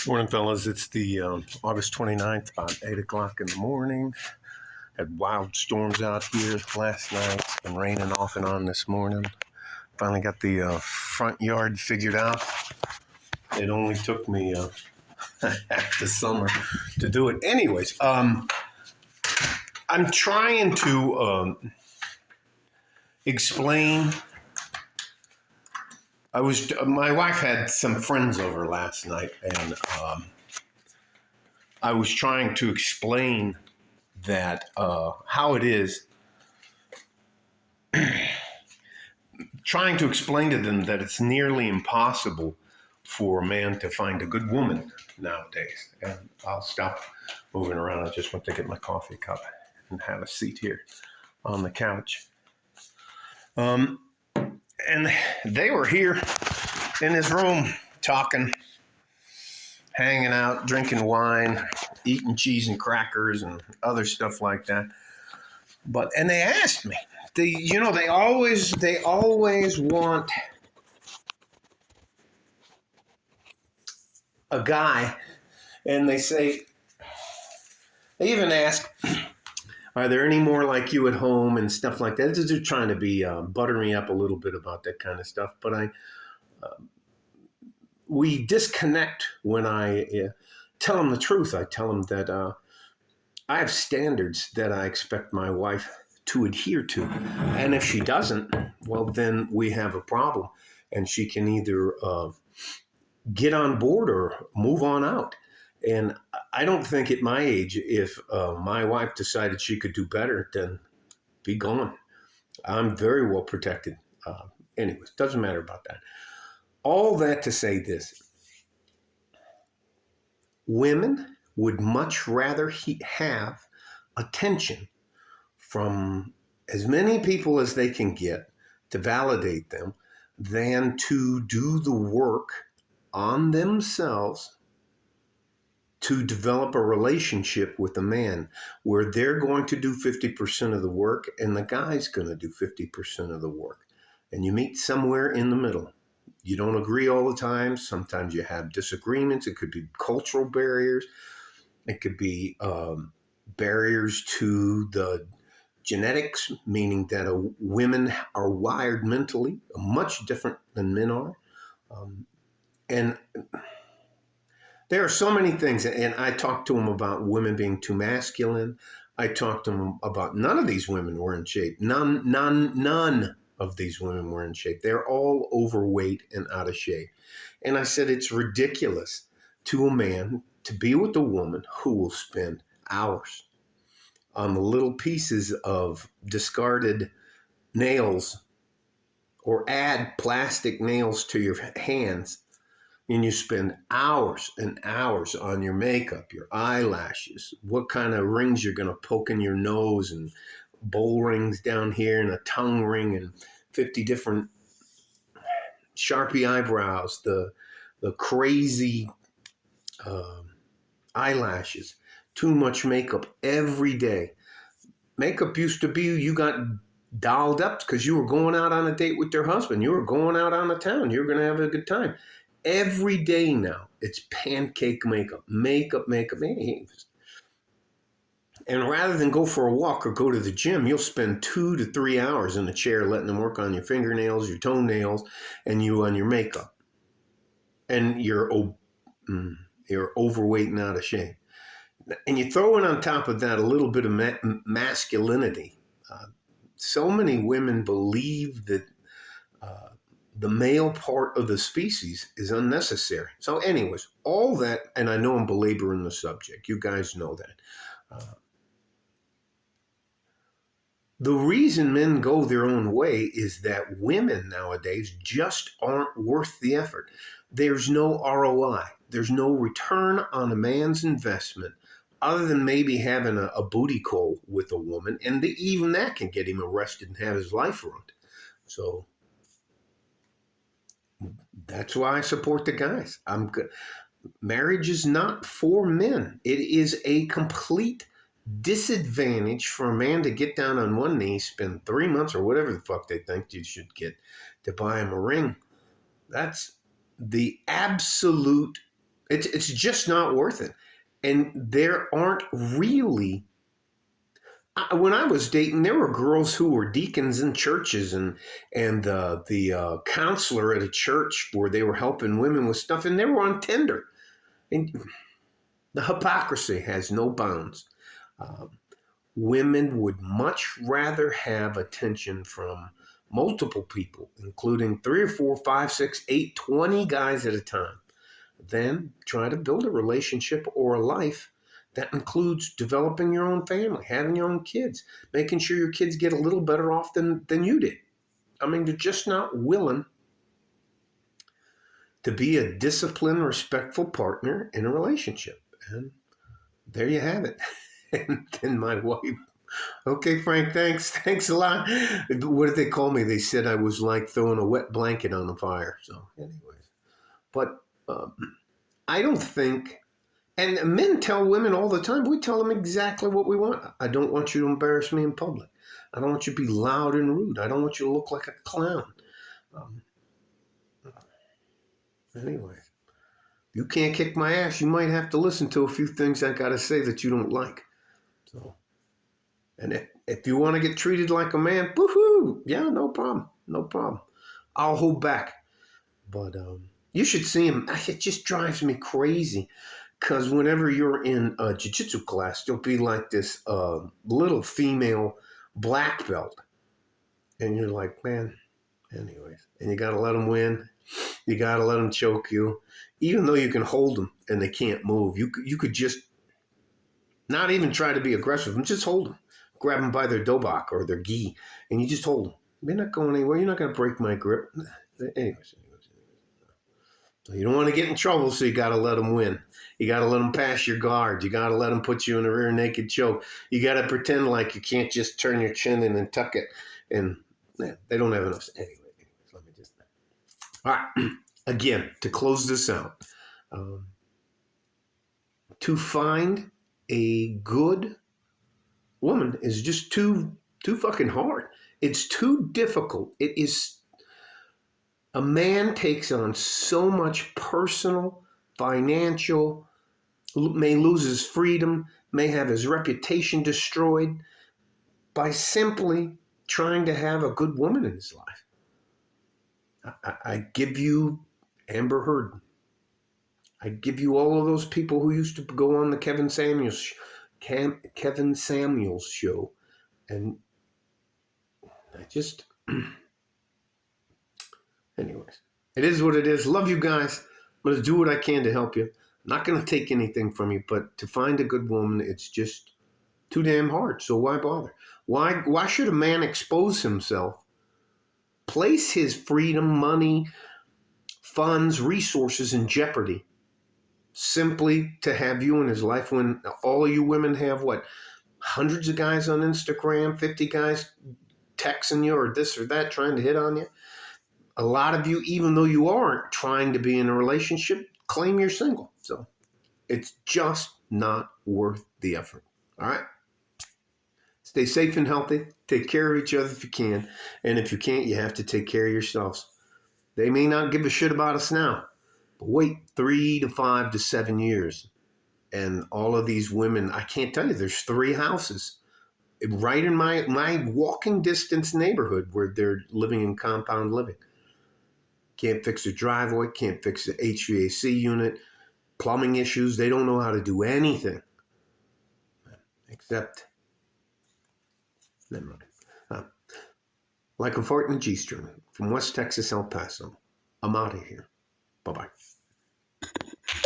Morning, fellas. It's the August 29th, about 8 o'clock in the morning. Had wild storms out here last night. It's been raining off and on this morning. Finally got the front yard figured out. It only took me half the summer to do it. Anyways, I'm trying to explain. My wife had some friends over last night, and I was trying to explain that how it is, trying to explain to them that it's nearly impossible for a man to find a good woman nowadays. And I'll stop moving around. I just went to get my coffee cup and have a seat here on the couch. And they were here in his room talking, hanging out, drinking wine, eating cheese and crackers and other stuff like that. And they asked me, they always want a guy, and they even ask, are there any more like you at home and stuff like that? They're trying to be butter me up a little bit about that kind of stuff. But we disconnect when I tell them the truth. I tell them that I have standards that I expect my wife to adhere to. And if she doesn't, well, then we have a problem. And she can either get on board or move on out. And I don't think at my age, if my wife decided she could do better, then be gone. I'm very well protected. Anyways, doesn't matter about that. All that to say this: women would much rather have attention from as many people as they can get to validate them than to do the work on themselves to develop a relationship with a man where they're going to do 50% of the work and the guy's going to do 50% of the work. And you meet somewhere in the middle. You don't agree all the time. Sometimes you have disagreements. It could be cultural barriers. It could be barriers to the genetics, meaning that women are wired mentally much different than men are. And there are so many things. And I talked to them about women being too masculine. I talked to them about none of these women were in shape. None of these women were in shape. They're all overweight and out of shape. And I said, it's ridiculous to a man to be with a woman who will spend hours on the little pieces of discarded nails or add plastic nails to your hands. And you spend hours and hours on your makeup, your eyelashes, what kind of rings you're going to poke in your nose, and bowl rings down here and a tongue ring and 50 different Sharpie eyebrows, the crazy eyelashes, too much makeup every day. Makeup used to be you got dolled up because you were going out on a date with your husband. You were going out on the town. You were going to have a good time. Every day now, it's pancake makeup. And rather than go for a walk or go to the gym, you'll spend 2 to 3 hours in the chair letting them work on your fingernails, your toenails, and you on your makeup. And you're overweight and out of shape. And you throw in on top of that a little bit of masculinity. So many women believe that the male part of the species is unnecessary. So anyways, all that, and I know I'm belaboring the subject. You guys know that. The reason men go their own way is that women nowadays just aren't worth the effort. There's no ROI. There's no return on a man's investment other than maybe having a booty call with a woman. And even that can get him arrested and have his life ruined. So that's why I support the guys. I'm good. Marriage is not for men. It is a complete disadvantage for a man to get down on one knee, spend 3 months or whatever the fuck they think you should get to buy him a ring. That's the absolute It's just not worth it. And there aren't really. When I was dating, there were girls who were deacons in churches and the counselor at a church where they were helping women with stuff, and they were on Tinder. And the hypocrisy has no bounds. Um, Women would much rather have attention from multiple people, including 3 or 4, 5, 6, 8, 20 guys at a time, than try to build a relationship or a life that includes developing your own family, having your own kids, making sure your kids get a little better off than you did. I mean, they're just not willing to be a disciplined, respectful partner in a relationship. And there you have it. And then my wife, okay, Frank, thanks. Thanks a lot. What did they call me? They said I was like throwing a wet blanket on the fire. So, anyways. But I don't think, and men tell women all the time, we tell them exactly what we want. I don't want you to embarrass me in public. I don't want you to be loud and rude. I don't want you to look like a clown. Um, anyways. You can't kick my ass. You might have to listen to a few things I got to say that you don't like. So, and if you want to get treated like a man, woohoo! Yeah, no problem. No problem. I'll hold back. But you should see him. It just drives me crazy because whenever you're in a jiu-jitsu class, there'll be like this little female black belt. And you're like, man, anyways. And you got to let them win. You got to let them choke you. Even though you can hold them and they can't move, you could just not even try to be aggressive and just hold them. Grab them by their dobak or their gi, and you just hold them. They're not going anywhere. You're not going to break my grip. Anyways. So you don't want to get in trouble, so you got to let them win. You got to let them pass your guard. You got to let them put you in a rear naked choke. You got to pretend like you can't just turn your chin in and tuck it. And man, they don't have enough. Anyways, let me just. All right. Again, to close this out, to find a good woman is just too fucking hard. It's too difficult. It is. A man takes on so much personal, financial, may lose his freedom, may have his reputation destroyed by simply trying to have a good woman in his life. I give you Amber Heard. I give you all of those people who used to go on the Kevin Samuels show. And I just... Anyways, it is what it is. Love you guys. I'm going to do what I can to help you. I'm not going to take anything from you, but to find a good woman, it's just too damn hard. So why bother? Why should a man expose himself, place his freedom, money, funds, resources in jeopardy simply to have you in his life when all of you women have what? Hundreds of guys on Instagram, 50 guys texting you or this or that trying to hit on you? A lot of you, even though you aren't trying to be in a relationship, claim you're single. So it's just not worth the effort. All right? Stay safe and healthy. Take care of each other if you can. And if you can't, you have to take care of yourselves. They may not give a shit about us now, but wait 3 to 5 to 7 years. And all of these women, I can't tell you, there's 3 houses right in my walking distance neighborhood where they're living in compound living. Can't fix their driveway, can't fix the HVAC unit, plumbing issues. They don't know how to do anything except, never mind. Like a fart in a G-string from West Texas, El Paso. I'm out of here. Bye-bye.